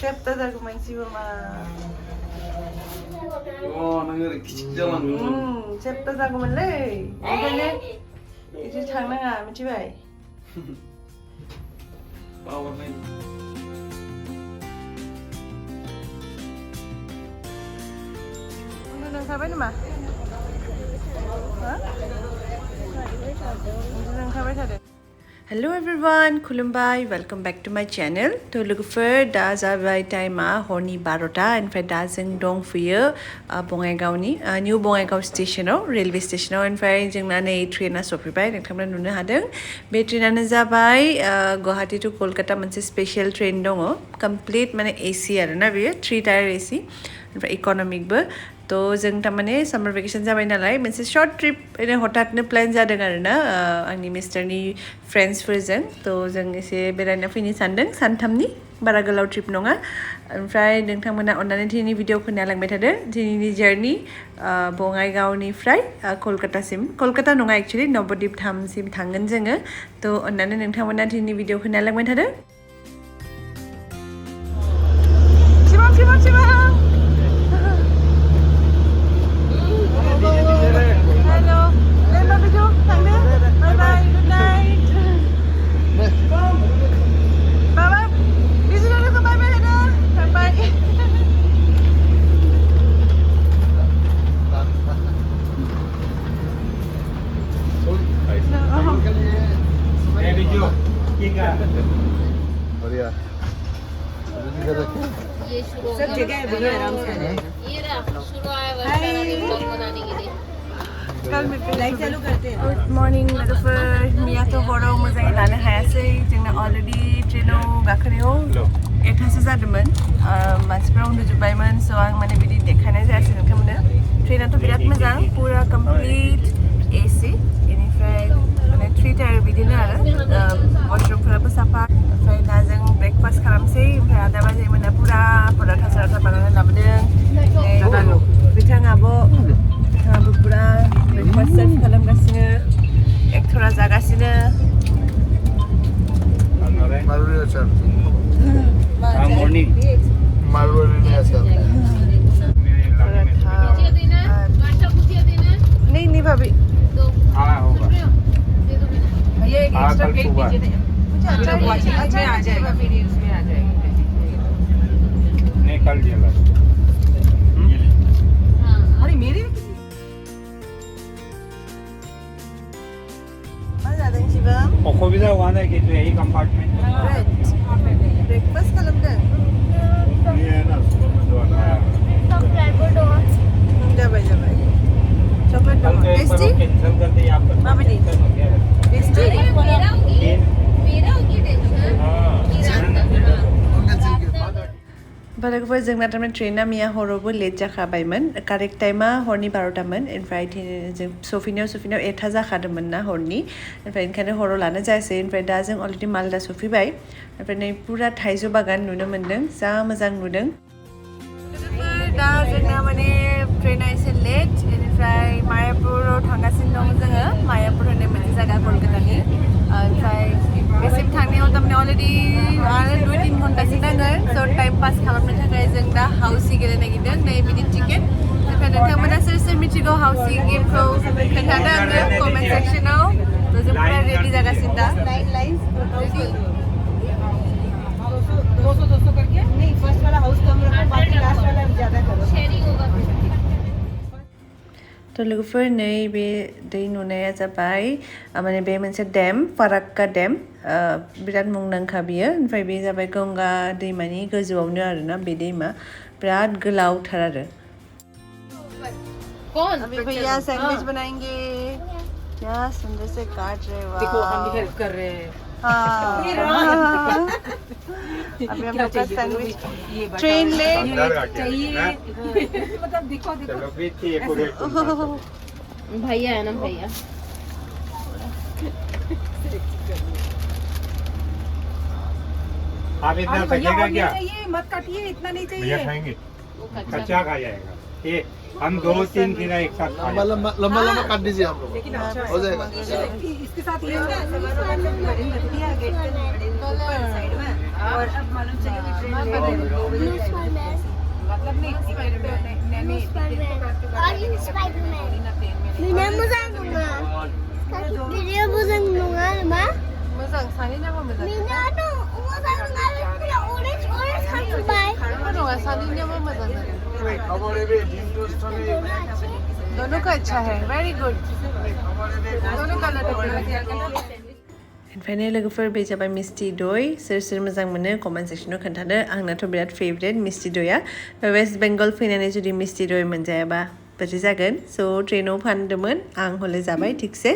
Septa zaguman si mama. नोङो खिथिक जालाङो septa zagumanलै ओंखायनो इदि थांनाङा मिथिबाय बावरनाय उन्दुखाबाय नामा हा उन्दुखाबाय थादों Hello everyone, खुलुमबाय, welcome back to my channel. तो लोगोफोर दा जाबाय टाइमा हरनि 12टा ओमफ्राय दा जों दंफैयो बङाइगावनि निउ बङाइगाव स्टेशनाव रेलवे स्टेशनाव ओमफ्राय जोंना नै ट्रेना सफैबाय नोंथांमोना नुनो हादों बे ट्रेनानो जाबाय गुवाहाटी टु कलकाता मोनसे स्पेशल ट्रेन दङ कमप्लीट माने एसी आरोना बेयो 3 टायर एसी ओमफ्राय इकोनॉमिकबो तो जों तामाने समर वेकेशन जाबाय नालाय मोनसे शॉर्ट ट्रिप ओरैनो हठातनो प्लान जादों आरोना आंनि मिस्टारनि फ्रेन्ड्सफोरजों तो जों एसे बेरायना फैनो सानदों सानथामनि बारा गोलाव ट्रिप नङा ओमफ्राय नोंथांमोना अन्नानै दिनैनि भिडिअखौ नायलांबाय थादो दिनैनि जार्नि बङाइगावनिफ्राय कलकाता नङा एक्चुअली नवद्वीप धामसिम थांगोन जोङो तो अन्नानै नोंथांमोना दिनैनि भिडिअखौ नायलांबाय थादो Hello. Bye bye. Good night. Bye bye. Busy na lang bye bye na. Bye bye. बढ़िया सब जगह है बढ़िया आराम से ये रहा शुरू आया वर्षा रानी ब्लॉग बनाने के लिए कल में लाइट चालू करते हैं गुड मॉर्निंग लोगोफोर मिया तो हराव मोजाङै लानो हायासै जोंना अलरेडि ट्रेनाव गाखोनायाव 8थासो जादोंमोन मानसिफ्रा उन्दुजोब्बायमोन स' आं माने बिदि देखायनाय जायासै नोंथांमोननो ट्रेनाथ' बिराद मोजां पुरा कमप्लिट एसी बेनिफ्राय माने 3 टायार बिदिनो आरो वाशरुमफोराबो साफा ओमफ्राय दा जों ब्रेकफास्ट खालामसै ओमफ्राय आदा बाजैमोना पुरा पराथा बानायना लाबोदों बिथाङाबो पुरा ब्रेकफास्ट सार्भ खालामगासिनो एक्टरा जागासिनो मारुरी सर मॉर्निंग मारुरी सर नहीं भाभी हाँ होगा भैया एक एक्स्ट्रा प्लेट दीजिए मुझे अच्छा में आ जाएगा वीडियोस में आ जाएगा नहीं कल जेला अरे मेरी असुविधा हुआ ना कि यही कंपार्टमेंट ब्रेकफास्ट खालामदों जाबाय चॉकलेट दङ टेस्टी कैंसिल कर दी आप माबायदि टेस्टी मेरा होगी टेंशन बारागोफोर जोंना थारमाने ट्रेना मिया हरावबो लेट जाखाबायमोन कारेक्ट टाइमा हरनि 12टामोन ओमफ्राय जों सफैनायाव 8था जाखादोंमोन ना हरनि ओमफ्राय ओंखायनो हराव लानो जायासै ओमफ्राय दा जों अलरेडि मालदा सफैबाय ओमफ्राय नै पुरा थाइजौ बागान नुनो मोन्दों जा मोजां नुदों दा जोंना माने ट्रेना एसे लेट बेनिफ्राय मायापुराव थांगासिनो दं जोङो मायापुर होननाय मोनसे जायगा कलकातानि ओमफ्राय बेसिम थांनायाव थारमाने अलरेडि आरो 2-3 घन्टासो नांगोन स' टाइम पास खालामनो थाखाय जों दा हाउसि गेलेनो नागिरदों नै बिदि टिकेट ओमफ्राय नोंथांमोना सोर मिथिगौ हाउसि गेमखौ खोन्थादो आंनो कमेन्ट सेक्सनाव थ' जों पुरा रेडि जागासिनो दा 9 लाइन्स रेडि 200 करके नहीं फर्स्ट वाला हाउस कम रखो बाकी लास्ट वाला ज्यादा करो शेयरिंग होगा तो लोगोफोर नै बे दै नुनाया जाबाय माने बे मोनसे डेम फाराक्का डेम बिराद मुंदांखा बियो ओमफ्राय बे जाबाय गंगा दैमानि गोजौआवनो आरोना बे दैमा बिराद गोलावथार आरो कौन अभी भैया सैंडविच बनाएंगे क्या सुंदर से काट रहे हैं देखो हम भी हेल्प कर रहे हैं अभी हम लोग का सैंडविच ट्रेन लेट चाहिए मतलब देखो भैया है ना भैया आप इतना सकेगा क्या ये मत काटिए इतना नहीं चाहिए भैया खाएंगे कच्चा खा जाएगा ये हम 2-3 खीरा एक साथ लंबा खाए। लंबा लंबा लंबा काट दीजिए आप लोग हो जाएगा इसके साथ ये और अब मालूम चले मतलब नहीं Mozaं 산이냐 뭐 mozaं. Ano nga 산이냐 뭐 mozaं. दोनों का अच्छा है, very good. दोनों का अलग है. ओमफ्राय लोगोफोर बे जाबाय मिस्टि दय सोर सोर मोजां मोनो कमेन्ट सेक्सनाव खोन्थादो आंनाथ' बिराद फेभरेट मिस्टि दया वेस्ट बेंगल फैनानै जुदि मिस्टि दय मोनजायाबा बोरै जागोन स' ट्रेनाव फानदोंमोन आं हले जाबाय थिगसे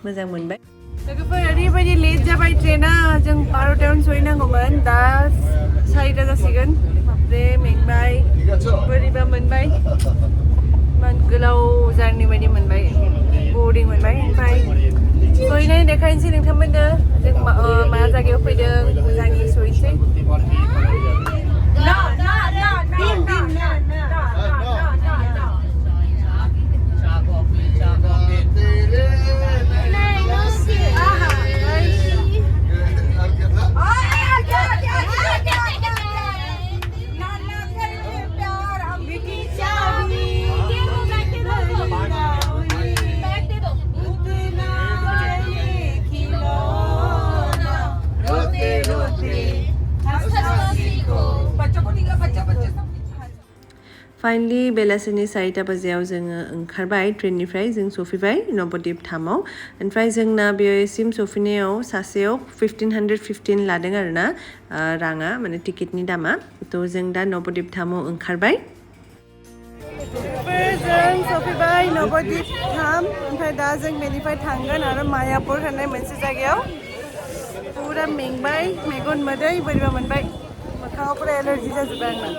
मोजां मोनबाय लोगोफोर ओरैबायदि लेट जाबाय ट्रेना जों 12टायावनो सहैनांगौमोन दा 4टा जासिगोन बापरे मेंबाय बोरैबा मोनबाय मान गोलाव जारनि बायदि मोनबाय बरिं मोनबाय ओमफ्राय सहैनानै देखायनोसै नोंथांमोननो जों मा जायगायाव फैदों मोजाङै सहैनोसै फाइनलि बेलासिनि 4टा बाजियाव जोङो ओंखारबाय ट्रेननिफ्राय जों सफैबाय नवद्वीप धामाव ओमफ्राय जोंना बेसिम सफैनायाव सासेयाव 1515 लादों आरोना राङा माने टिकेटनि दामा थ' जों दा नवद्वीप धामाव ओंखारबाय जों सफैबाय नवद्वीप धाम ओमफ्राय दा जों बेनिफ्राय थांगोन आरो मायापुर होननाय मोनसे जायगायाव पुरा मेंबाय मेगन मोदै बोरैबा मोनबाय मोखाङाव पुरा एलार्जि जाजोब्बाय आंना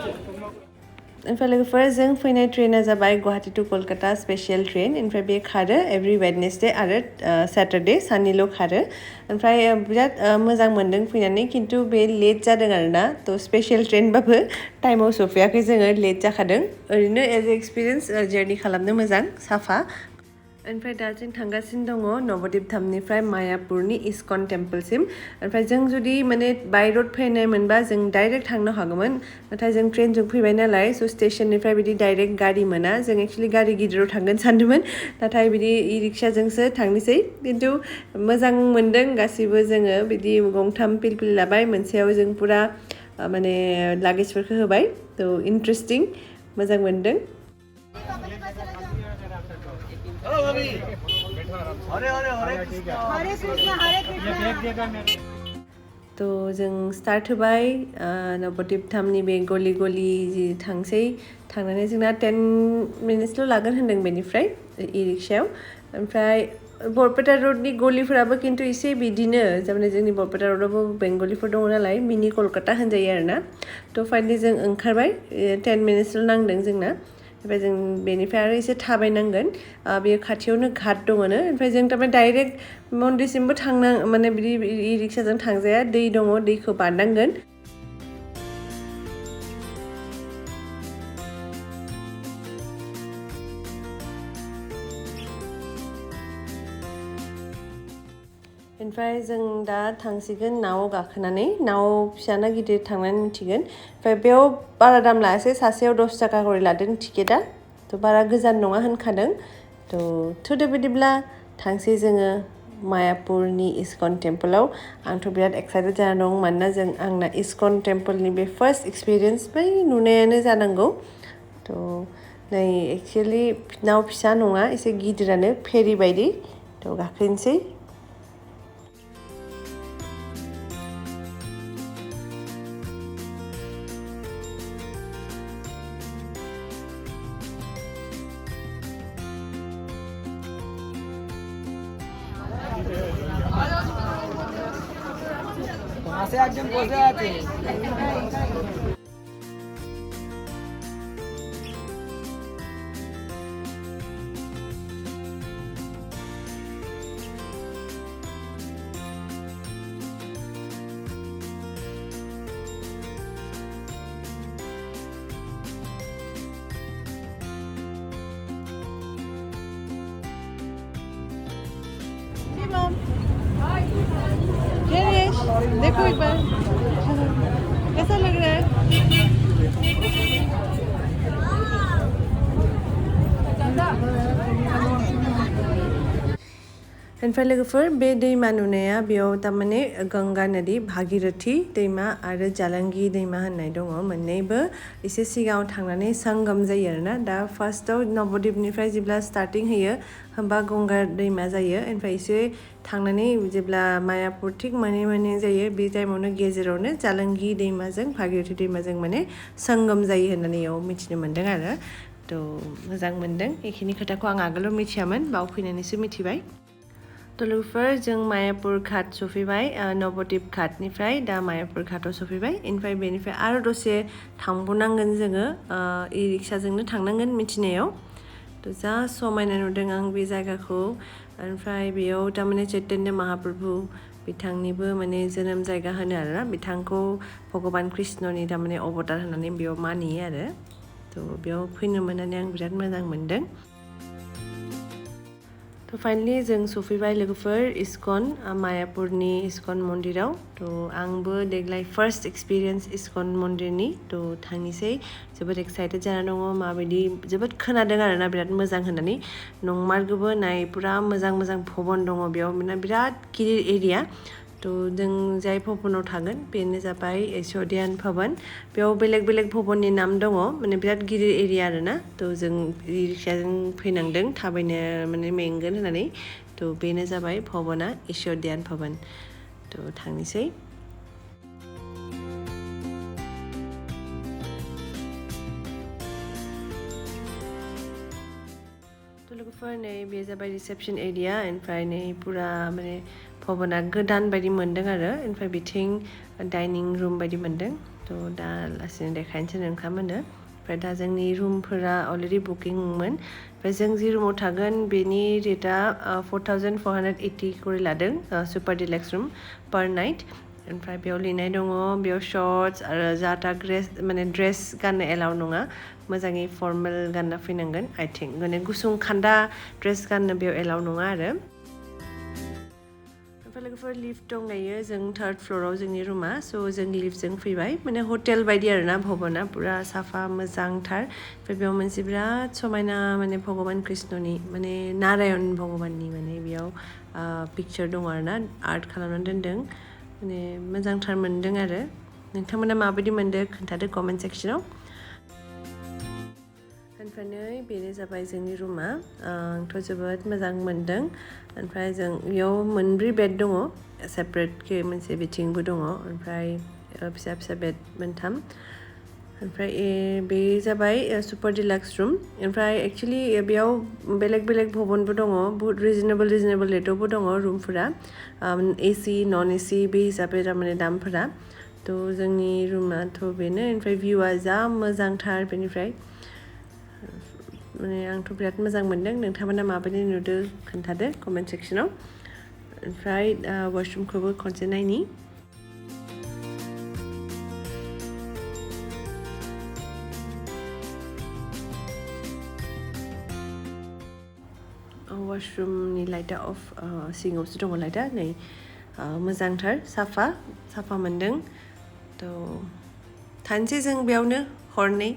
ओमफ्राय लोगोफोर जों फैनाय ट्रेना जाबाय Guwahati to Kolkata special train ओमफ्राय बे खारो एभ्रि वेडनेसडे आरो सेटारडे साननैल' खारो ओमफ्राय बिराद मोजां मोनदों फैनानै खिन्थु बे लेट जादों आरोना थ' स्पेसियेल ट्रेनबाबो टाइमाव सफैयाखै जोङो लेट जाखादों ओरैनो एज एक्सपिरियेन्स जार्नि खालामनो मोजां साफा ओमफ्राय दा जों थांगासिनो दङ नवद्वीप धामनिफ्राय मायापुरनि इस्कन टेम्पोलसिम ओमफ्राय जों जुदि माने बाय रोड फैनाय मोनबा जों डाइरेक्ट थांनो हागौमोन नाथाय जों ट्रेनजों फैबाय नालाय स' स्टेशननिफ्राय बिदि डाइरेक्ट गारि मोना जों एक्चुअलि गारि गिदिराव थांगोन सानदोंमोन नाथाय बिदि इ रिक्साजोंसो थांनोसै खिन्थु मोजां मोनदों गासिबो जोङो बिदि गंथाम पिलपिल लाबाय मोनसेयाव जों पुरा माने लागेजफोरखौ होबाय थ' इन्टारेस्टिं मोजां मोनदों तो जों स्टार्ट होबाय नवद्वीप धामनि बे गलि गलि जि थांसै थांनानै जोंना 10 मिनिट्सल' लागोन होनदों बेनिफ्राय इ रिक्सायाव ओमफ्राय बरपेटा रडनि गलिफोराबो खिन्थु एसे बिदिनो जामाने जोंनि बरपेटा रडआवबो बेंगलिफोर दङ नालाय मिनि कलकाता होनजायो आरोना थ' फाइनलि जों ओंखारबाय 10 मिनिट्सल' नांदों जोंना ओमफ्राय जों बेनिफ्राय आरो एसे थाबायनांगोन बेयो खाथियावनो घाट दङनो ओमफ्राय जों थारमाने डाइरेक्ट मन्दिरसिमबो थांना माने बिदि इ रिक्साजों थांजाया दै दङ दैखौ बारनांगोन ओमफ्राय जों दा थांसिगोन नावआव गाखोनानै नाव फिसाना गिदिर थांनानै मिथिगोन ओमफ्राय बेयाव बारा दाम लायासै सासेयाव 10 थाखा करि लादों टिकेटआ थ' बारा गोजान नङा होनखादों थ' थोदो बिदिब्ला थांसै जोङो मायापुरनि इस्कन टेम्पोलाव आंथ' बिराद एक्साइटेड जाना दं मानोना जों आंना इस्कन टेम्पोलनि बे फार्स्ट एक्सपिरियेन्स बै नुनायानो जानांगौ थ' नै एक्चुअलि नाव फिसा नङा एसे गिदिरानो फेरि बायदि थ' गाखोनोसै পাশে একজন বসে আছে देखो एक बार कैसा लग रहा है ओमफ्राय लोगोफोर बे दैमा नुनाया बेयाव तारमाने गंगा नदी भागीरथी दैमा आरो जालांगी दैमा होननाय दङ मोननैबो एसे सिगाङाव थांनानै संगम जायो आरोना दा फार्स्टआव नवद्वीपनिफ्राय जेब्ला स्टार्टिं होयो होमबा गंगा दैमा जायो ओमफ्राय एसे थांनानै जेब्ला मायापुर थिक मोनै जायो बे टाइमावनो गेजेरावनो जालांगी दैमाजों भागीरथी दैमाजों माने संगम जायो होननानै इयाव मिथिनो मोन्दों आरो थ' मोजां मोन्दों बेखिनि खोथाखौ आं आगोलाव मिथियामोन बाव फैनानैसो मिथिबाय थ' लोगोफोर जों मायापुर घाट सफैबाय नवद्वीप घाटनिफ्राय दा मायापुर घाटआव सफैबाय ओमफ्राय बेनिफ्राय आरो दसे थांबावनांगोन जोङो इ रिक्साजोंनो थांनांगोन मिथिनायाव थ' जा समायना नुदों आं बे जायगाखौ ओमफ्राय बेयाव तारमाने चैतन्य महाप्रभु बिथांनिबो माने जोनोम जायगा होनो आरोना बिथांखौ भगबान कृष्णनि तारमाने अबतार होननानै बेयाव मानियो आरो थ' बेयाव फैनो मोननानै आं बिराद मोजां मोन्दों थ' फाइनलि जों सफैबाय लोगोफोर इस्कन मायापुरनि इस्कन मन्दिराव थ' आंबो देग्लाय फार्स्ट एक्सपिरियेन्स इस्कन मन्दिरनि थ' थांनोसै जोबोद एक्साइटेड जाना दङ माबायदि जोबोद खोनादों आरोना बिराद मोजां होननानै नंमारगौबो नाय पुरा मोजां भबन दङ बेयाव बिराद गिदिर एरिया थ' जों जाय भबनाव थागोन बेनो जाबाय यशोदियान भवन बेयाव बेलेग भबननि नाम दङ माने बिराद गिदिर एरिया आरोना थ' जों रिक्साजों फैनांदों थाबायनो माने मेंगोन होननानै थ' बेनो जाबाय भबना यशोदियान भवन थ' थांनोसै थ' लोगोफोर नै बे जाबाय रिसेपसन एरिया ओमफ्राय नै पुरा माने भबना गोदान बायदि मोन्दों आरो ओमफ्राय बिथिं डाइनिं रुम बायदि मोन्दों थ' दा लासैनो देखायनोसै नोंथांमोननो ओमफ्राय दा जोंनि रुमफोरा अलरेडि बुकिंमोन ओमफ्राय जों जि रुमाव थागोन बेनि रेटआ 4480 करि लादों सुपार डिलेक्स रुम पार नाइट ओमफ्राय बेयाव लिरनाय दङ बेयाव शर्ट्स आरो जाता ड्रेस गाननो एलाउ नङा मोजाङै फर्मेल गानना फैनांगोन आइ थिंक माने गुसुं खान्दा ड्रेस गाननो बेयाव एलाउ नङा आरो लोगोफोर लिफ्ट दंलायो जों थार्ड फ्ल'राव जोंनि रुमा स' जों लिफ्टजों फैबाय माने हटेल बायदि आरोना भबना पुरा साफा मोजांथार ओमफ्राय बेयाव मोनसे बिराद समायना माने भगबान कृष्णनि माने नारायण भगबाननि माने बेयाव पिक्चार दङ आरोना आर्ट खालामनानै दोनदों माने मोजांथार मोन्दों आरो नोंथांमोना माबायदि मोन्दों खोन्थादो कमेन्ट सेक्सनाव ओमफ्राय नै बेनो जाबाय जोंनि रुमा आंथ' जोबोद मोजां मोन्दों ओमफ्राय जों बेयाव मोनब्रै बेड दङ सेपारेट मोनसे बिथिंबो दङ ओमफ्राय फिसा बेड मोनथाम ओमफ्राय बे जाबाय सुपार डिलाक्स रुम ओमफ्राय एक्चुअलि बेयाव बेलेग भबनबो दङ बहुत रिजनेबल रेटआवबो दङ रुमफोरा एसि नन एसि बे हिसाबै थारमाने दामफोरा थ' जोंनि रुमाथ' बेनो ओमफ्राय भिउआ जा मोजांथार बेनिफ्राय माने आंथ' बिराद मोजां मोन्दों नोंथांमोना माबायदि नुदों खोन्थादो कमेन्ट सेक्सनाव ओमफ्राय वाशरुमखौबो खनसे नायनि वाशरुमनि लाइटआ अफ सिङावसो दङ लाइटआ नै मोजांथार साफा मोन्दों थ' थानोसै जों बेयावनो हरनै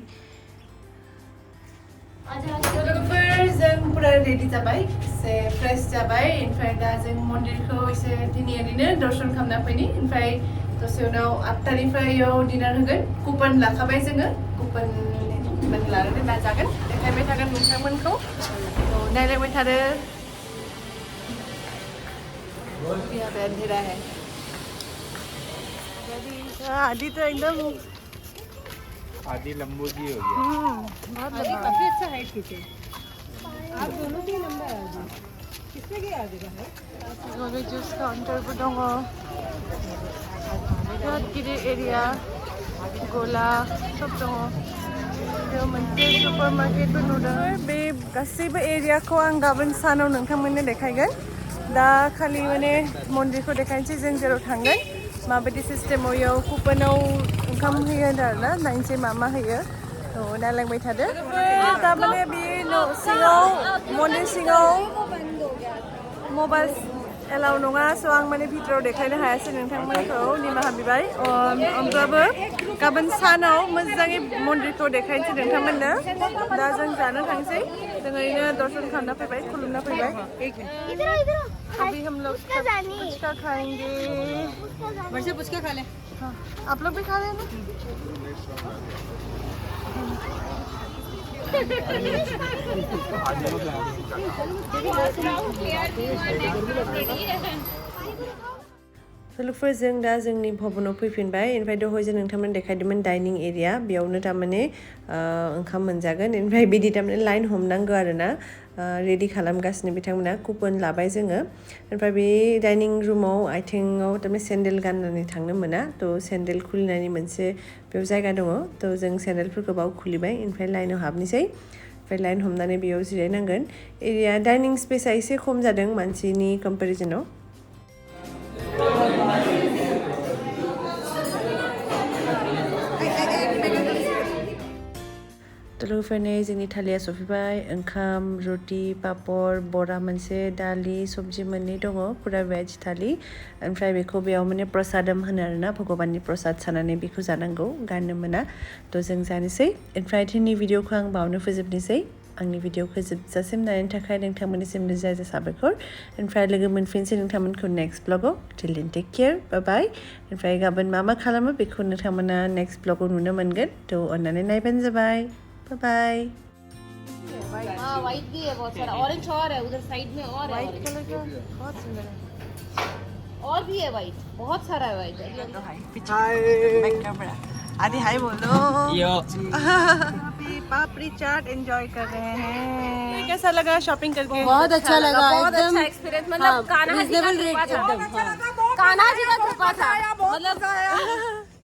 लोगोफोर जों पुरा रेडि जाबाय एसे फ्रेश जाबाय ओमफ्राय दा जों मन्दिरखौ एसे दिनै ओरैनो दर्शन खालामना फैनि ओमफ्राय दसे उनाव 8टानिफ्राय इयाव डिनार होगोन कुपन लाखाबाय जोङो कुपन लानानै दा जागोन देखायबाय थागोन नोंथांमोनखौ नायलायबाय थादो यहाँ पे अंधेरा है आदि तो एकदम आदि लंबू जी हो गया आगे काफी अच्छा हाइट खींचे आप दोनों की लंबा है आगे किसने किया आगे का है जूस काउंटर भी दङ बिराद गिदिर एरिया गला सब दङ बेयाव मोनसे सुपार मार्केटबो नुदों बे गासैबो एरियाखौ आं गाबोन सानाव नोंथांमोननो देखायगोन दा खालि माने मन्दिरखौ देखायनोसै जों जेराव थांगोन माबायदि सिस्टेमाव इयाव कुपनाव ओंखाम होयो आरोना नायनोसै मा होयो थ' नायलांबाय थादो थारमाने बे सिङाव मन्दिर सिङाव एलाव नङा स' आं माने भिडिअ'आव देखायनो हायासै नोंथांमोनखौ निमाहा बिबाय होमब्लाबो गाबोन सानाव मोजाङै मन्दिरखौ देखायनोसै नोंथांमोननो दा जों जानो थांसै जों ओरैनो दर्शन खालामना फैबाय खुलुमना फैबाय अभी हम लोग पुचका खाएंगे वर्षा पुचका खा ले हाँ, आप लोग भी खा रहे हैं ना लोगोफोर जों दा जोंनि भबनाव फैफिनबाय ओमफ्राय दहाय जों नोंथांमोन देखायदोंमोन डाइनिं एरिया बेयावनो थारमाने ओंखाम मोनजागोन ओमफ्राय बिदि थारमाने लाइन हमनांगौ आरोना रेडि खालामगासिनो बिथांमोना कुपन लाबाय जोङो ओमफ्राय बे डाइनिं रुमाव आथिङाव थारमाने सेन्देल गाननानै थांनो मोना थ' सेन्देल खुलिनायनि मोनसे बेयाव जायगा दङ थ' जों सेन्देलफोरखौ बाव खुलिबाय ओमफ्राय लाइनाव हाबनोसै ओमफ्राय लाइन हमनानै बेयाव जिरायनांगोन एरिया डाइनिं स्पेसा एसे खम जादों मानसिनि कम्पेरिजनाव लोगोफोरनो जोंनि थालिया सफैबाय ओंखाम रुटि पापर बरा मोनसे दालि सबजि मोननै दङ पुरा वेज थालि ओमफ्राय बेखौ बेयाव माने प्रसादम होनो आरोना भगबाननि प्रसाद सानानै बेखौ जानांगौ गारनो मोना थ' जों जानोसै ओमफ्राय दिनैनि भिडिअखौ आं बावनो फोजोबनोसै आंनि भिडिअखौ जोबजासिम नायनो थाखाय नोंथांमोननिसिम रोजा रोजा साबायखर ओमफ्राय लोगो मोनफिनसै नोंथांमोनखौ नेक्स्ट ब्लगाव टिल देन टेक केयार बाय बाय ओमफ्राय गाबोन मा खालामो बेखौ नोंथांमोना नेक्स्ट ब्लगाव नुनो मोनगोन थ' अन्नानै नायबानो जाबाय बाय बाय हाँ व्हाइट भी है बहुत सारा ऑरेंज और है उधर साइड में और है व्हाइट कलर का बहुत सुंदर है और भी है व्हाइट बहुत सारा है व्हाइट आदि हाय बोलो पापड़ी चाट एंजॉय कर रहे हैं कैसा लगा शॉपिंग करके बहुत अच्छा लगा बहुत एकदम अच्छा एक्सपीरियंस मतलब कान्हा जी का एकदम कान्हा जी का कृपा था